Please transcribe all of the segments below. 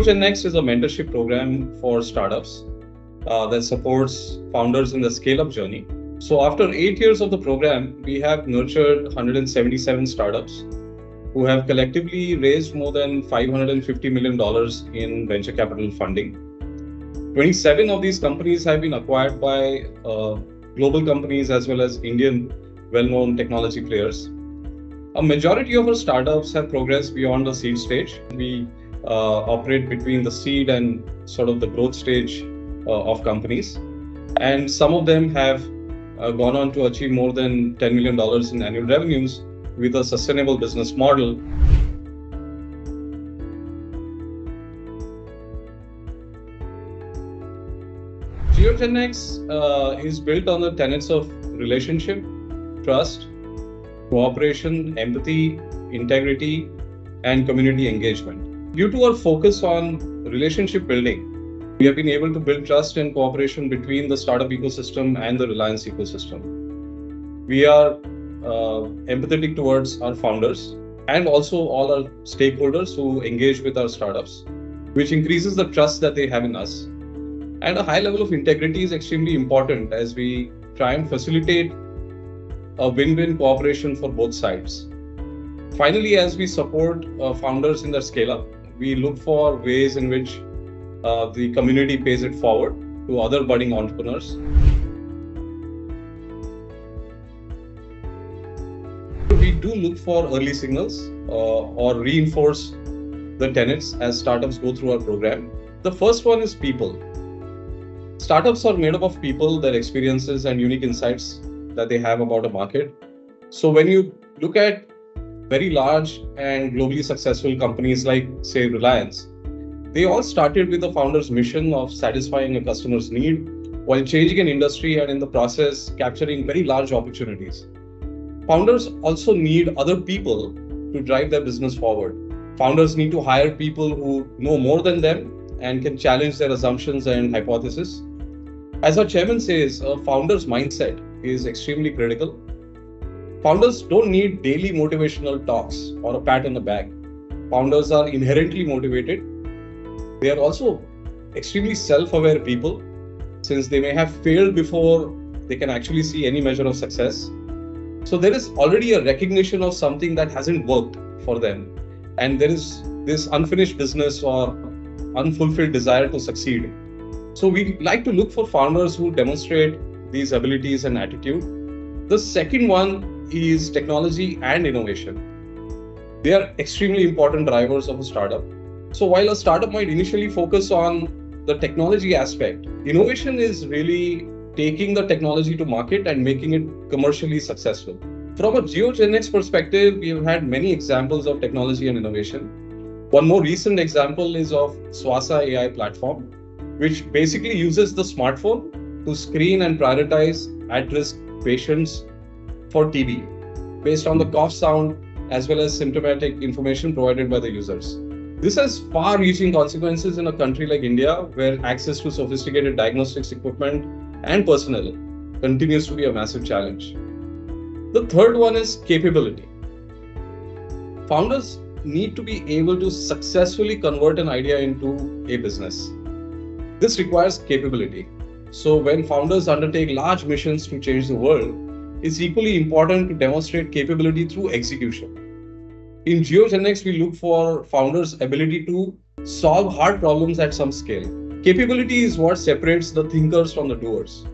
JioGenNext is a mentorship program for startups that supports founders in the scale-up journey. So after 8 years of the program, we have nurtured 177 startups who have collectively raised more than $550 million in venture capital funding. 27 of these companies have been acquired by global companies as well as Indian well-known technology players. A majority of our startups have progressed beyond the seed stage. We operate between the seed and sort of the growth stage of companies. And some of them have gone on to achieve more than $10 million in annual revenues with a sustainable business model. JioGenNext is built on the tenets of relationship, trust, cooperation, empathy, integrity, and community engagement. Due to our focus on relationship building, we have been able to build trust and cooperation between the startup ecosystem and the Reliance ecosystem. We are empathetic towards our founders and also all our stakeholders who engage with our startups, which increases the trust that they have in us. And a high level of integrity is extremely important as we try and facilitate a win-win cooperation for both sides. Finally, as we support founders in their scale-up, we look for ways in which the community pays it forward to other budding entrepreneurs. We do look for early signals or reinforce the tenets as startups go through our program. The first one is people. Startups are made up of people, their experiences and unique insights that they have about a market. So when you look at very large and globally successful companies like, say, Reliance, they all started with the founder's mission of satisfying a customer's need while changing an industry and in the process capturing very large opportunities. Founders also need other people to drive their business forward. Founders need to hire people who know more than them and can challenge their assumptions and hypotheses. As our chairman says, a founder's mindset is extremely critical. Founders don't need daily motivational talks or a pat on the back. Founders are inherently motivated. They are also extremely self-aware people, since they may have failed before they can actually see any measure of success. So there is already a recognition of something that hasn't worked for them. And there is this unfinished business or unfulfilled desire to succeed. So we like to look for founders who demonstrate these abilities and attitude. The second one is technology and innovation. They are extremely important drivers of a startup. So while a startup might initially focus on the technology aspect, innovation is really taking the technology to market and making it commercially successful. From a JioGenNext perspective, we have had many examples of technology and innovation. One more recent example is of Swasa AI platform, which basically uses the smartphone to screen and prioritize at-risk patients for TB based on the cough sound as well as symptomatic information provided by the users. This has far-reaching consequences in a country like India, where access to sophisticated diagnostics equipment and personnel continues to be a massive challenge. The third one is capability. Founders need to be able to successfully convert an idea into a business. This requires capability. So when founders undertake large missions to change the world, it's equally important to demonstrate capability through execution. In JioGenNext, we look for founders' ability to solve hard problems at some scale. Capability is what separates the thinkers from the doers.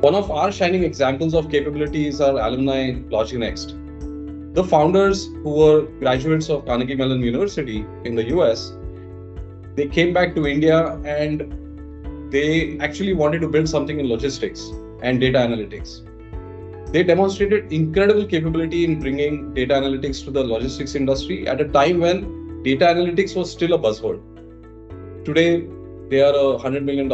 One of our shining examples of capability is our alumni JioGenNext. The founders, who were graduates of Carnegie Mellon University in the US, they came back to India and they actually wanted to build something in logistics and data analytics. They demonstrated incredible capability in bringing data analytics to the logistics industry at a time when data analytics was still a buzzword. Today, they are a $100 million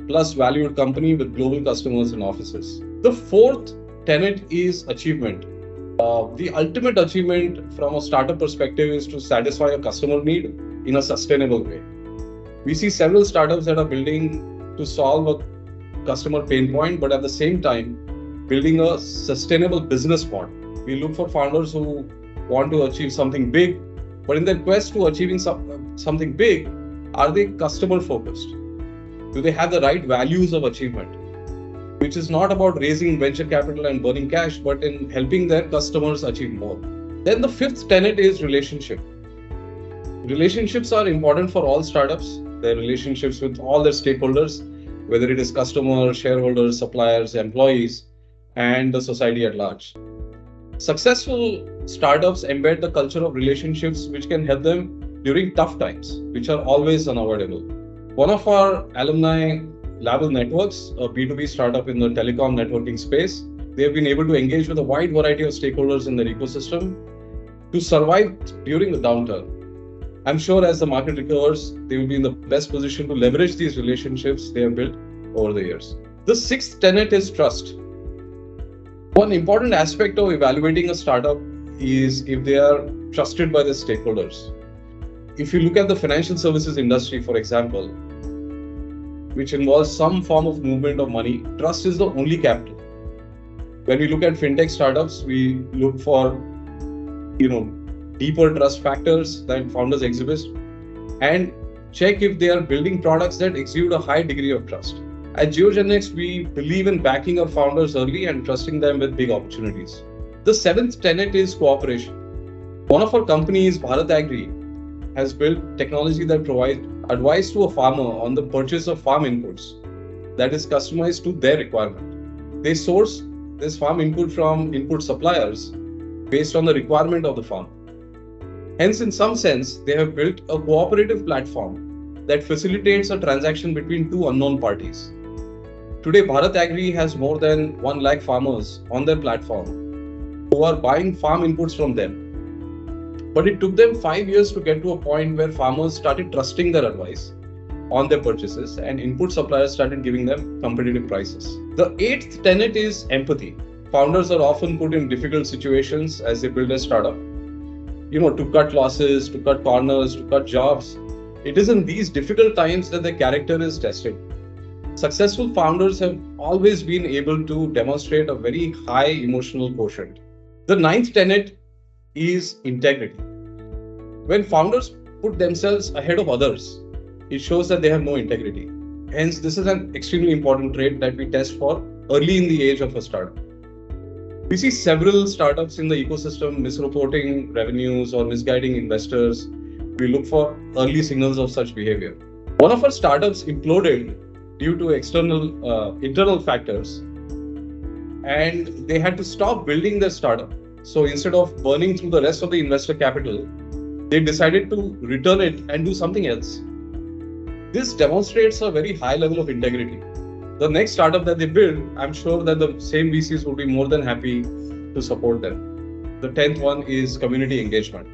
plus valued company with global customers and offices. The fourth tenet is achievement. The ultimate achievement from a startup perspective is to satisfy a customer need in a sustainable way. We see several startups that are building to solve a customer pain point, but at the same time, building a sustainable business model. We look for founders who want to achieve something big But in their quest to achieving something big, are they customer focused? Do they have the right values of achievement? Which is not about raising venture capital and burning cash, but in helping their customers achieve more. Then the fifth tenet is relationship. Relationships are important for all startups. Their relationships with all their stakeholders, whether it is customers, shareholders, suppliers, employees, and the society at large. Successful startups embed the culture of relationships which can help them during tough times, which are always unavoidable. One of our alumni, Label Networks, a B2B startup in the telecom networking space, they have been able to engage with a wide variety of stakeholders in their ecosystem to survive during the downturn. I'm sure as the market recovers, they will be in the best position to leverage these relationships they have built over the years. The sixth tenet is trust. One important aspect of evaluating a startup is if they are trusted by the stakeholders. If you look at the financial services industry, for example, which involves some form of movement of money, trust is the only capital. When we look at fintech startups, we look for, deeper trust factors that founders exhibit and check if they are building products that exude a high degree of trust. At JioGenNext, we believe in backing our founders early and trusting them with big opportunities. The seventh tenet is cooperation. One of our companies, Bharat Agri, has built technology that provides advice to a farmer on the purchase of farm inputs that is customized to their requirement. They source this farm input from input suppliers based on the requirement of the farm. Hence, in some sense, they have built a cooperative platform that facilitates a transaction between two unknown parties. Today, Bharat Agri has more than 1 lakh farmers on their platform who are buying farm inputs from them. But it took them 5 years to get to a point where farmers started trusting their advice on their purchases and input suppliers started giving them competitive prices. The eighth tenet is empathy. Founders are often put in difficult situations as they build a startup. To cut losses, to cut corners, to cut jobs. It is in these difficult times that their character is tested. Successful founders have always been able to demonstrate a very high emotional quotient. The ninth tenet is integrity. When founders put themselves ahead of others, it shows that they have no integrity. Hence, this is an extremely important trait that we test for early in the age of a startup. We see several startups in the ecosystem misreporting revenues or misguiding investors. We look for early signals of such behavior. One of our startups imploded due to internal factors, and they had to stop building their startup. So instead of burning through the rest of the investor capital, they decided to return it and do something else. This demonstrates a very high level of integrity. The next startup that they build, I'm sure that the same VCs will be more than happy to support them. The 10th one is community engagement.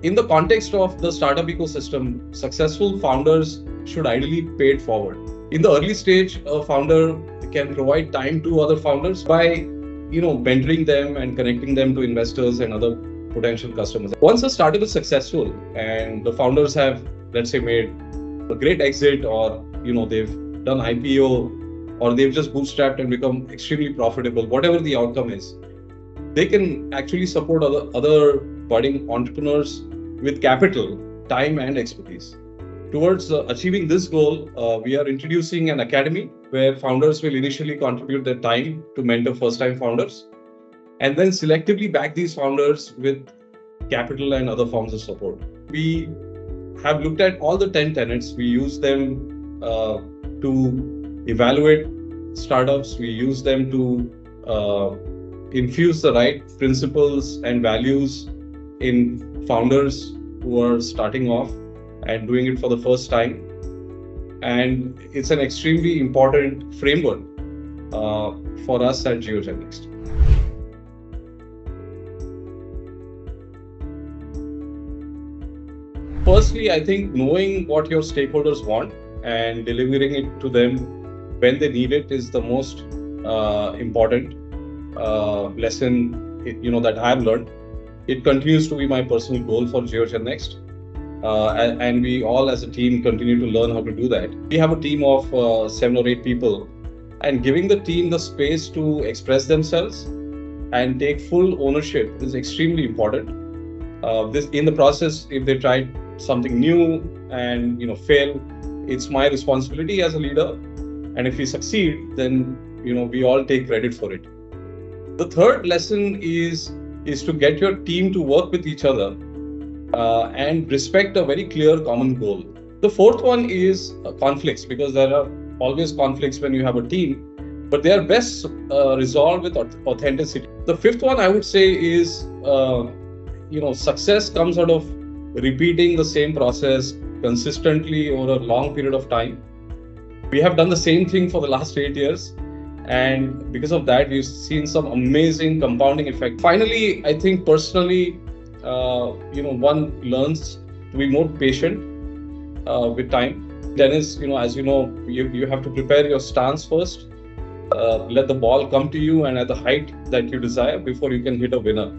In the context of the startup ecosystem, successful founders should ideally pay it forward. In the early stage, a founder can provide time to other founders by, mentoring them and connecting them to investors and other potential customers. Once a startup is successful and the founders have, let's say, made a great exit, or they've done IPO, or they've just bootstrapped and become extremely profitable, whatever the outcome is, they can actually support other budding entrepreneurs with capital, time, and expertise. Towards achieving this goal, we are introducing an academy where founders will initially contribute their time to mentor first-time founders, and then selectively back these founders with capital and other forms of support. We have looked at all the 10 tenets. We use them to evaluate startups. We use them to infuse the right principles and values in founders who are starting off and doing it for the first time. And it's an extremely important framework for us at JioGenNext. Firstly, I think knowing what your stakeholders want and delivering it to them when they need it is the most important lesson that I have learned. It continues to be my personal goal for JioGenNext. And we all as a team continue to learn how to do that. We have a team of 7 or 8 people, and giving the team the space to express themselves and take full ownership is extremely important. This in the process, if they try something new and fail, it's my responsibility as a leader. And if we succeed, then we all take credit for it. The third lesson is to get your team to work with each other and respect a very clear common goal. The fourth one is conflicts, because there are always conflicts when you have a team, but they are best resolved with authenticity. The fifth one I would say is success comes out of repeating the same process consistently over a long period of time. We have done the same thing for the last 8 years, and because of that, we've seen some amazing compounding effect. Finally, I think personally, one learns to be more patient with time. Tennis, as you have to prepare your stance first. Let the ball come to you and at the height that you desire before you can hit a winner.